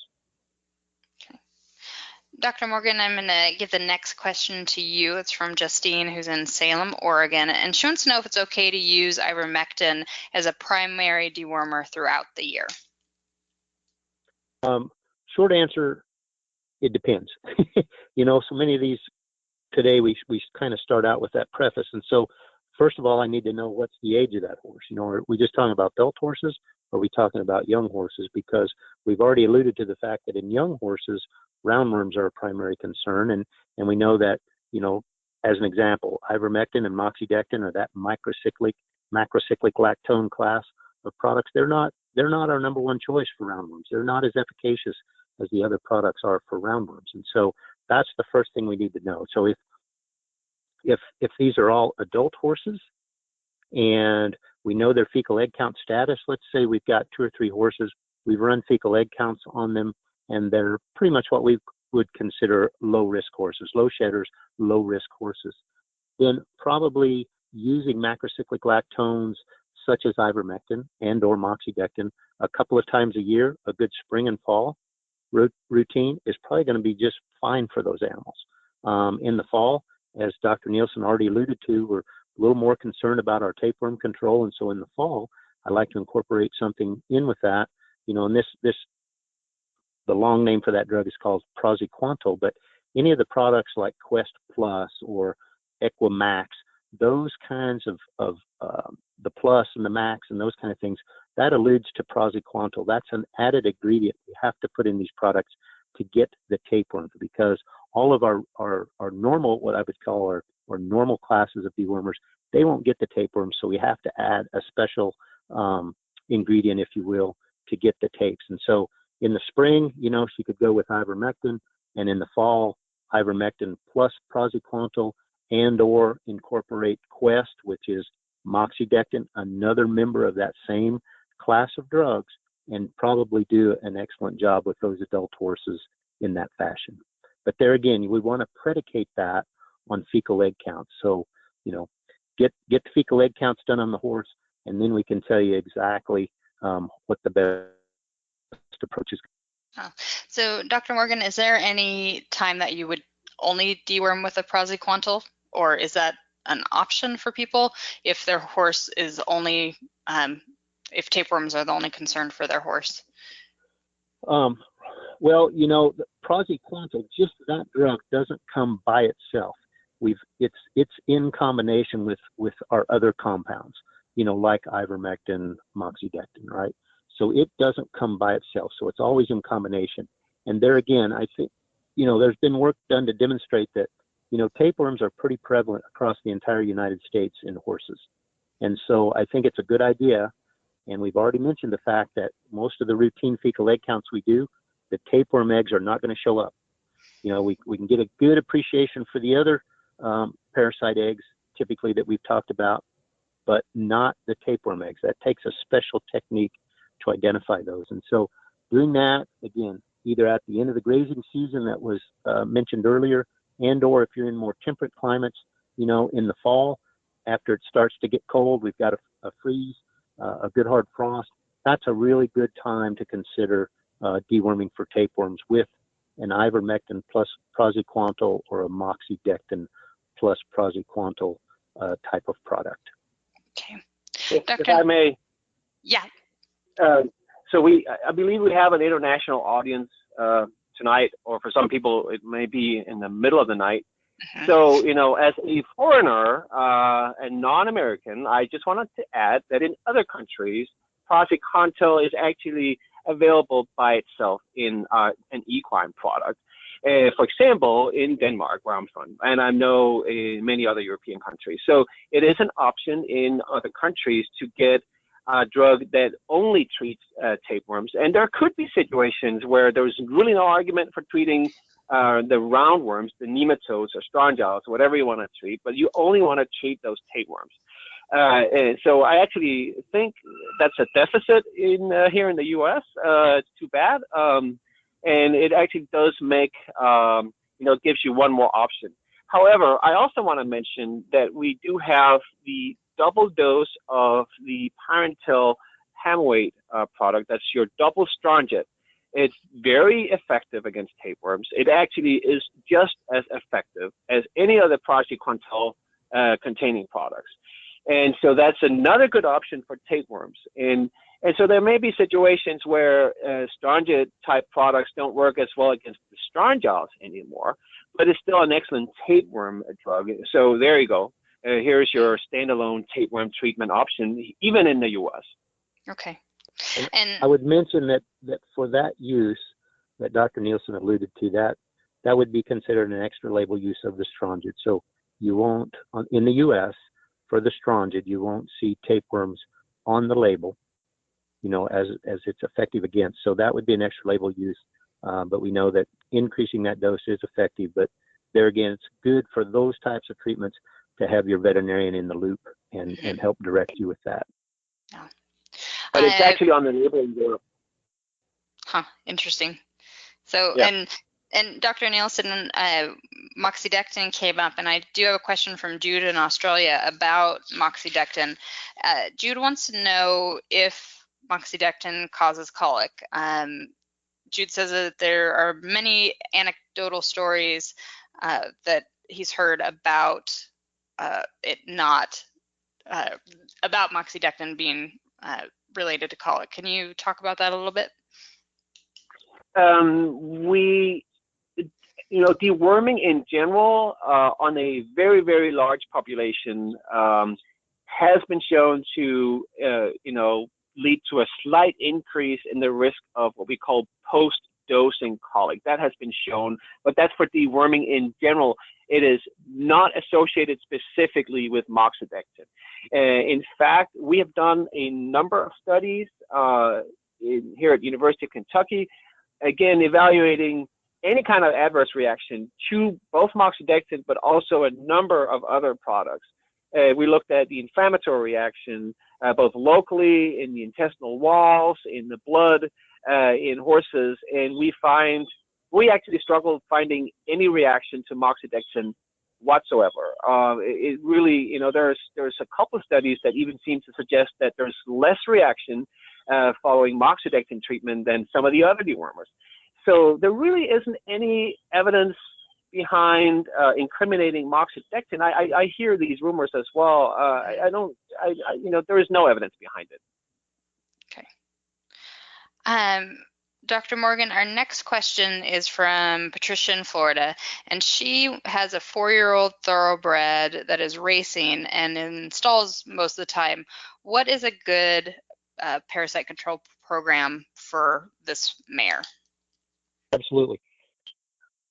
Dr. Morgan, I'm going to give the next question to you. It's from Justine, who's in Salem, Oregon, and she wants to know if it's okay to use ivermectin as a primary dewormer throughout the year. Short answer, it depends. So many of these today, we kind of start out with that preface. And so, first of all, I need to know what's the age of that horse. Are we just talking about belt horses, or are we talking about young horses? Because we've already alluded to the fact that in young horses, roundworms are a primary concern, and we know that, as an example, ivermectin and moxidectin are that macrocyclic lactone class of products. They're not our number one choice for roundworms. They're not as efficacious as the other products are for roundworms, and so that's the first thing we need to know. So if these are all adult horses and we know their fecal egg count status, let's say we've got 2 or 3 horses, we've run fecal egg counts on them, and they're pretty much what we would consider low-risk horses, low shedders, low-risk horses, then probably using macrocyclic lactones such as ivermectin and or moxidectin a couple of times a year, a good spring and fall routine is probably going to be just fine for those animals. In the fall, as Dr. Nielsen already alluded to, we're a little more concerned about our tapeworm control, and so in the fall, I like to incorporate something in with that. And the long name for that drug is called praziquantel, but any of the products like Quest Plus or Equimax, those kinds of the Plus and the Max and those kind of things, that alludes to praziquantel. That's an added ingredient we have to put in these products to get the tapeworm, because all of our normal, what I would call our normal classes of dewormers, they won't get the tapeworm, so we have to add a special ingredient, if you will, to get the tapes. And so in the spring, she could go with ivermectin, and in the fall, ivermectin plus praziquantel, and or incorporate Quest, which is moxidectin, another member of that same class of drugs, and probably do an excellent job with those adult horses in that fashion. But there again, we want to predicate that on fecal egg counts. So, get the fecal egg counts done on the horse, and then we can tell you exactly what the best best approach is. So, Dr. Morgan, is there any time that you would only deworm with a praziquantel, or is that an option for people if their horse is only, if tapeworms are the only concern for their horse? Well, you know, the praziquantel, just that drug doesn't come by itself. It's in combination with our other compounds, you know, like ivermectin, moxidectin, right? So it doesn't come by itself. So it's always in combination. And there again, I think, you know, there's been work done to demonstrate that, you know, tapeworms are pretty prevalent across the entire United States in horses. And so I think it's a good idea. And we've already mentioned the fact that most of the routine fecal egg counts we do, the tapeworm eggs are not going to show up. You know, we can get a good appreciation for the other parasite eggs, typically that we've talked about, but not the tapeworm eggs. That takes a special technique to identify those. And so doing that, again, either at the end of the grazing season that was mentioned earlier, and or if you're in more temperate climates, you know, in the fall, after it starts to get cold, we've got a freeze, a good hard frost, that's a really good time to consider deworming for tapeworms with an ivermectin plus praziquantel or a moxidectin plus praziquantel type of product. Okay. If I may. Yeah. So I believe we have an international audience tonight, or for some people it may be in the middle of the night. Mm-hmm. So, you know, as a foreigner and non-American, I just wanted to add that in other countries, praziquantel is actually available by itself in an equine product. For example, in Denmark, where I'm from, and I know in many other European countries. So it is an option in other countries to get a drug that only treats tapeworms. And there could be situations where there's really no argument for treating the roundworms, the nematodes or strongyles, whatever you want to treat, but you only want to treat those tapeworms. And so I actually think that's a deficit in here in the U.S. It's too bad. And it actually does make, you know, gives you one more option. However, I also want to mention that we do have the double dose of the parental hamweight product. That's your double strongyte. It's very effective against tapeworms. It actually is just as effective as any other praziquantel containing products. And so that's another good option for tapeworms. And so there may be situations where strongyte type products don't work as well against the strongyles anymore, but it's still an excellent tapeworm drug. So there you go. Here's your standalone tapeworm treatment option, even in the U.S. Okay. And I would mention that for that use that Dr. Nielsen alluded to, that would be considered an extra label use of the strongyte. So you won't, in the U.S., for the strongyte, you won't see tapeworms on the label, you know, as it's effective against. So that would be an extra label use, but we know that increasing that dose is effective. But there again, it's good for those types of treatments to have your veterinarian in the loop and help direct you with that. Yeah. But it's actually on the label in Europe. Huh, interesting. So, yeah. And Dr. Nielsen, moxidectin came up, and I do have a question from Jude in Australia about moxidectin. Jude wants to know if moxidectin causes colic. Jude says that there are many anecdotal stories that he's heard about it not, about moxidectin being related to colic. Can you talk about that a little bit? You know, deworming in general on a very, very large population has been shown to, you know, lead to a slight increase in the risk of what we call post-dosing colic. That has been shown, but that's for deworming in general. It is not associated specifically with moxidectin. In fact, we have done a number of studies here at University of Kentucky, again, evaluating any kind of adverse reaction to both moxidectin, but also a number of other products. We looked at the inflammatory reaction, both locally in the intestinal walls, in the blood, in horses, and we actually struggled finding any reaction to moxidectin whatsoever. It really, you know, there's a couple of studies that even seem to suggest that there's less reaction following moxidectin treatment than some of the other dewormers. So there really isn't any evidence behind incriminating moxidectin. I hear these rumors as well. There is no evidence behind it. Okay. Dr. Morgan, our next question is from Patricia in Florida, and she has a 4-year-old thoroughbred that is racing and in stalls most of the time. What is a good parasite control program for this mare? Absolutely.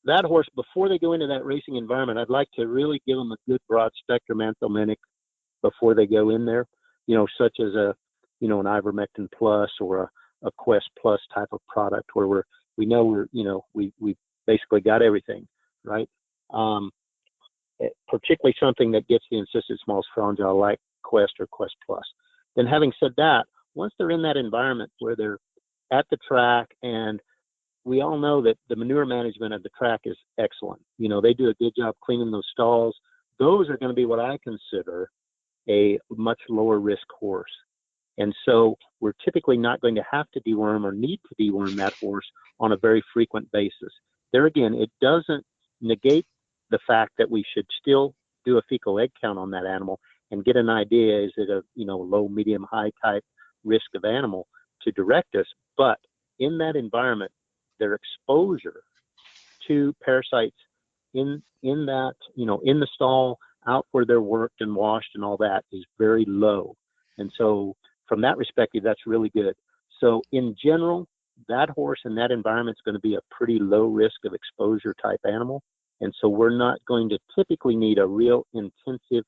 That horse, before they go into that racing environment, I'd like to really give them a good broad spectrum anthelmintic before they go in there, such as an ivermectin plus or a Quest Plus type of product where we basically got everything, right? Particularly something that gets the encysted small frangile like Quest or Quest Plus. Then having said that, once they're in that environment where they're at the track, and we all know that the manure management of the track is excellent. They do a good job cleaning those stalls. Those are going to be what I consider a much lower risk horse. And so we're typically not going to have to deworm or need to deworm that horse on a very frequent basis. There again, it doesn't negate the fact that we should still do a fecal egg count on that animal and get an idea, is it a low, medium, high type risk of animal to direct us. But in that environment, their exposure to parasites in that, in the stall, out where they're worked and washed and all that is very low. And so from that perspective, that's really good. So in general, that horse in that environment is going to be a pretty low risk of exposure type animal. And so we're not going to typically need a real intensive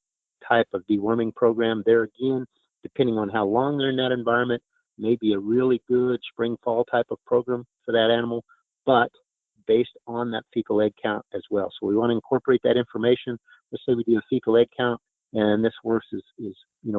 type of deworming program. There again, depending on how long they're in that environment, maybe a really good spring fall type of program for that animal, but based on that fecal egg count as well. So we want to incorporate that information. Let's say we do a fecal egg count, and this horse is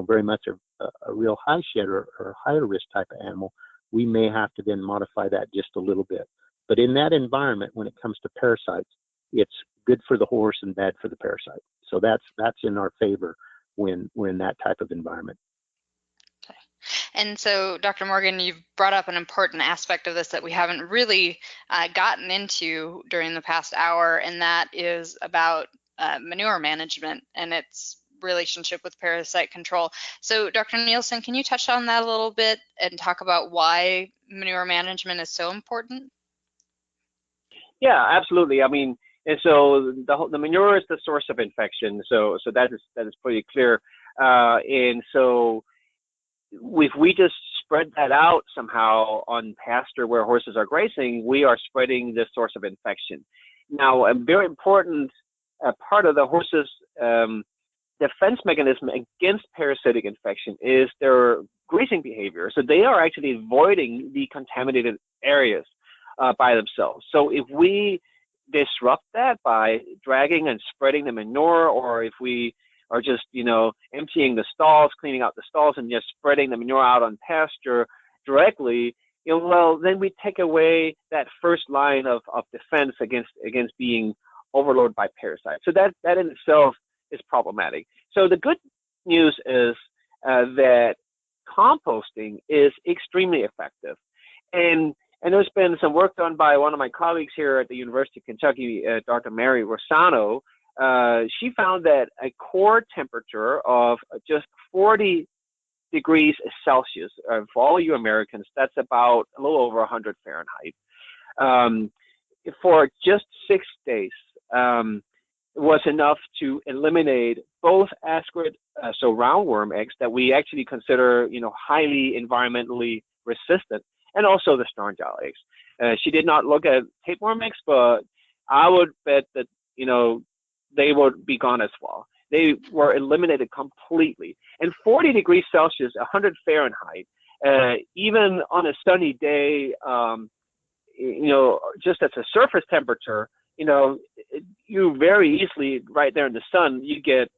very much a real high shedder or higher risk type of animal. We may have to then modify that just a little bit. But in that environment, when it comes to parasites, it's good for the horse and bad for the parasite. So that's in our favor when we're in that type of environment. Okay. And so, Dr. Morgan, you've brought up an important aspect of this that we haven't really gotten into during the past hour, and that is about manure management and its relationship with parasite control. So, Dr. Nielsen, can you touch on that a little bit and talk about why manure management is so important? Yeah, absolutely. I mean, and so the manure is the source of infection. So that is pretty clear. And so if we just spread that out somehow on pasture where horses are grazing, we are spreading the source of infection. Now, a very important part of the horse's defense mechanism against parasitic infection is their grazing behavior. So they are actually avoiding the contaminated areas by themselves. So if we disrupt that by dragging and spreading the manure, or if we are just, emptying the stalls, cleaning out the stalls and just spreading the manure out on pasture directly, then we take away that first line of defense against being overloaded by parasites. So that in itself is problematic. So the good news is that composting is extremely effective. And there's been some work done by one of my colleagues here at the University of Kentucky, Dr. Mary Rosano. She found that a core temperature of just 40 degrees Celsius, for all you Americans, that's about a little over 100 Fahrenheit, for just 6 days was enough to eliminate both ascarid, so roundworm eggs that we actually consider, highly environmentally resistant, and also the strongjaw eggs. She did not look at tapeworm eggs, but I would bet that, they would be gone as well. They were eliminated completely. And 40 degrees Celsius, 100 Fahrenheit, even on a sunny day, just as a surface temperature, you very easily, right there in the sun, you get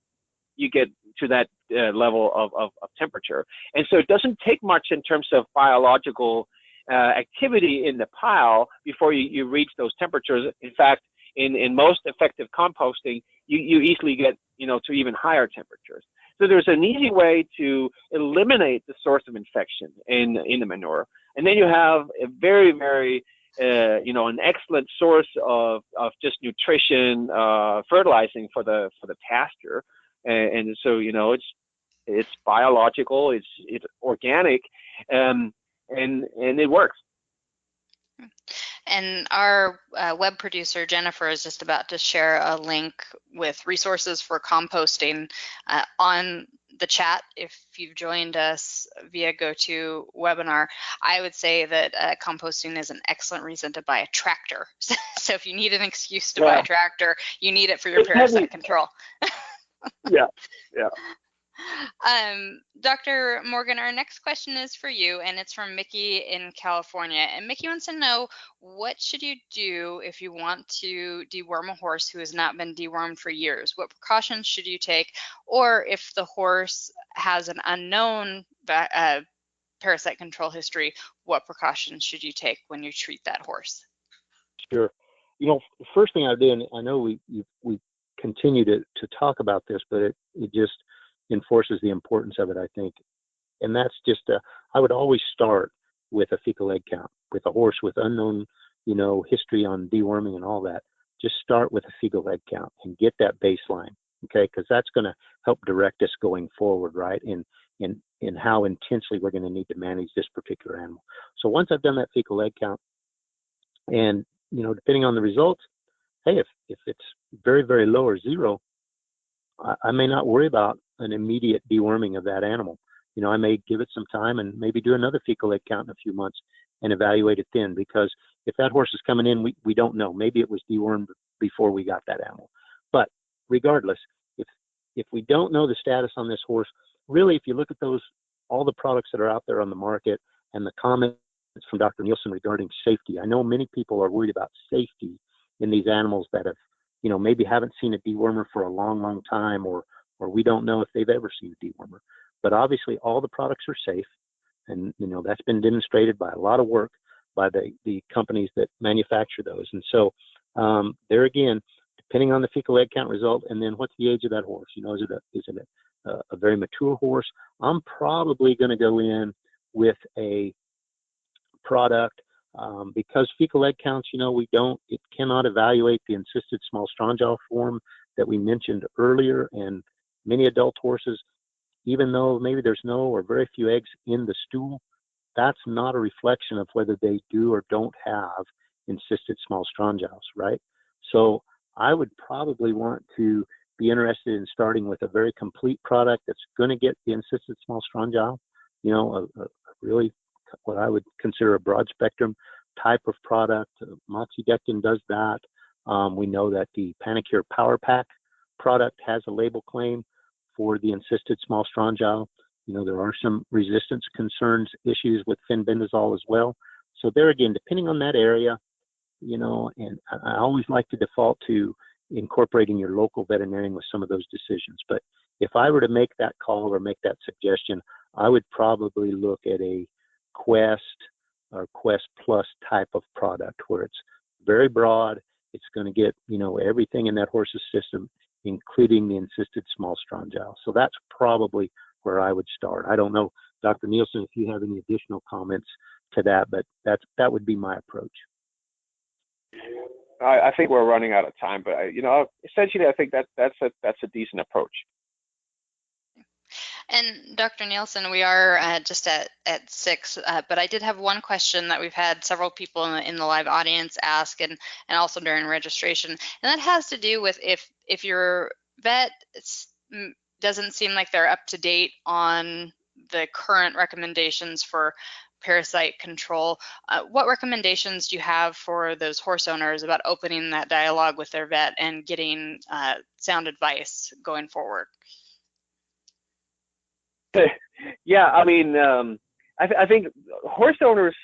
to that level of temperature. And so it doesn't take much in terms of biological activity in the pile before you reach those temperatures. In fact, in most effective composting, you easily get to even higher temperatures. So there's an easy way to eliminate the source of infection in the manure, and then you have a very, very an excellent source of just nutrition, fertilizing for the pasture, and so it's biological, it's organic, and it works. And our web producer, Jennifer, is just about to share a link with resources for composting on the chat. If you've joined us via GoToWebinar, I would say that composting is an excellent reason to buy a tractor. So if you need an excuse to buy a tractor, you need it for your parasite control. Yeah. Dr. Morgan, our next question is for you, and it's from Mickey in California. And Mickey wants to know, what should you do if you want to deworm a horse who has not been dewormed for years? What precautions should you take? Or if the horse has an unknown parasite control history, what precautions should you take when you treat that horse? Sure. The first thing I do, and I know we continue to talk about this, but it just enforces the importance of it, I think. And that's just I would always start with a fecal egg count with a horse with unknown, history on deworming and all that. Just start with a fecal egg count and get that baseline, okay? Because that's going to help direct us going forward, right? In how intensely we're going to need to manage this particular animal. So once I've done that fecal egg count, and depending on the results, hey, if it's very, very low or zero, I may not worry about an immediate deworming of that animal. I may give it some time and maybe do another fecal egg count in a few months and evaluate it then, because if that horse is coming in, we don't know. Maybe it was dewormed before we got that animal. But regardless, if we don't know the status on this horse, really, if you look at all the products that are out there on the market and the comments from Dr. Nielsen regarding safety, I know many people are worried about safety in these animals that have, maybe haven't seen a dewormer for a long, long time, or we don't know if they've ever seen a dewormer. But obviously all the products are safe, and that's been demonstrated by a lot of work by the companies that manufacture those. And so there again, depending on the fecal egg count result, and then what's the age of that horse, is it a very mature horse? I'm probably going to go in with a product because fecal egg counts, it cannot evaluate the encysted small strong jaw form that we mentioned earlier. And many adult horses, even though maybe there's no or very few eggs in the stool, that's not a reflection of whether they do or don't have encysted small strong jaws, right? So I would probably want to be interested in starting with a very complete product that's going to get the encysted small strong jaw, a really what I would consider a broad spectrum type of product. Moxidectin does that. We know that the Panicure Power Pack product has a label claim for the encysted small strong jaw. There are some resistance concerns issues with fenbendazole as well. So there again, depending on that area, and I always like to default to incorporating your local veterinarian with some of those decisions. But if I were to make that call or make that suggestion, I would probably look at a Quest or Quest Plus type of product where it's very broad. It's going to get, everything in that horse's system, including the encysted small strong jaw. So that's probably where I would start. I don't know, Dr. Nielsen, if you have any additional comments to that, but that would be my approach. I think we're running out of time, but essentially, I think that's a decent approach. And Dr. Nielsen, we are just at 6, but I did have one question that we've had several people in the live audience ask, and also during registration, and that has to do with if your vet doesn't seem like they're up to date on the current recommendations for parasite control, what recommendations do you have for those horse owners about opening that dialogue with their vet and getting sound advice going forward? Yeah, I mean, I think horse owners,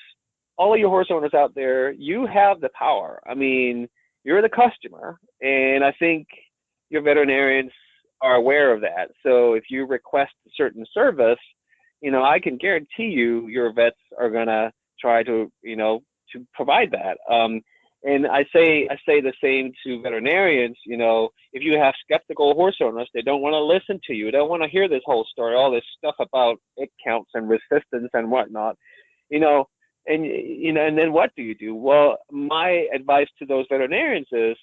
all of you horse owners out there, you have the power. I mean, you're the customer, and I think your veterinarians are aware of that. So if you request a certain service, I can guarantee you your vets are gonna try to, to provide that. And I say the same to veterinarians. You know, if you have skeptical horse owners, they don't want to listen to you. They don't want to hear this whole story, all this stuff about egg counts and resistance and whatnot. You know, and then what do you do? Well, my advice to those veterinarians is,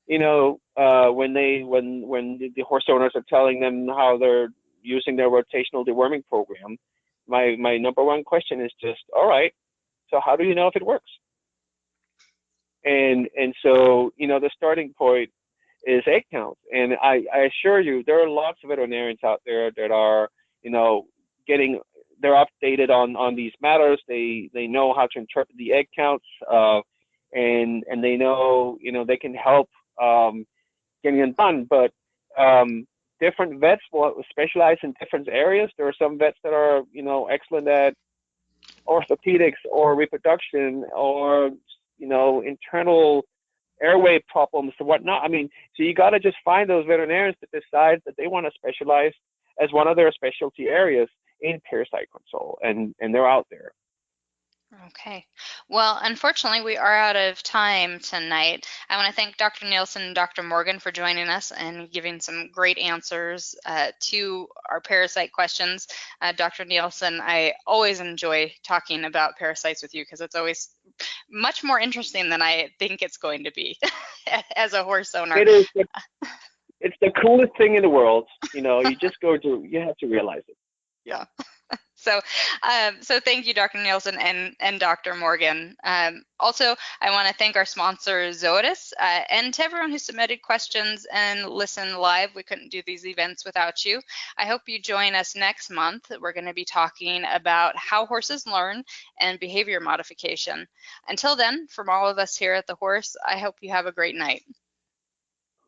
you know, when the horse owners are telling them how they're using their rotational deworming program, my number one question is just, all right, so how do you know if it works? And so, you know, the starting point is egg counts. And I assure you, there are lots of veterinarians out there that are, you know, they're updated on these matters. They know how to interpret the egg counts, and they know, you know, they can help getting it done. But different vets will specialize in different areas. There are some vets that are, you know, excellent at orthopedics or reproduction or, you know, internal airway problems and whatnot. I mean, so you got to just find those veterinarians that decide that they want to specialize as one of their specialty areas in parasite control, and they're out there. Okay. Well, unfortunately, we are out of time tonight. I want to thank Dr. Nielsen and Dr. Morgan for joining us and giving some great answers to our parasite questions. Dr. Nielsen, I always enjoy talking about parasites with you because it's always much more interesting than I think it's going to be as a horse owner. It is. It's the coolest thing in the world. You know, you have to realize it. Yeah. So thank you, Dr. Nielsen and Dr. Morgan. Also, I want to thank our sponsor, Zoetis, and to everyone who submitted questions and listened live. We couldn't do these events without you. I hope you join us next month. We're going to be talking about how horses learn and behavior modification. Until then, from all of us here at The Horse, I hope you have a great night.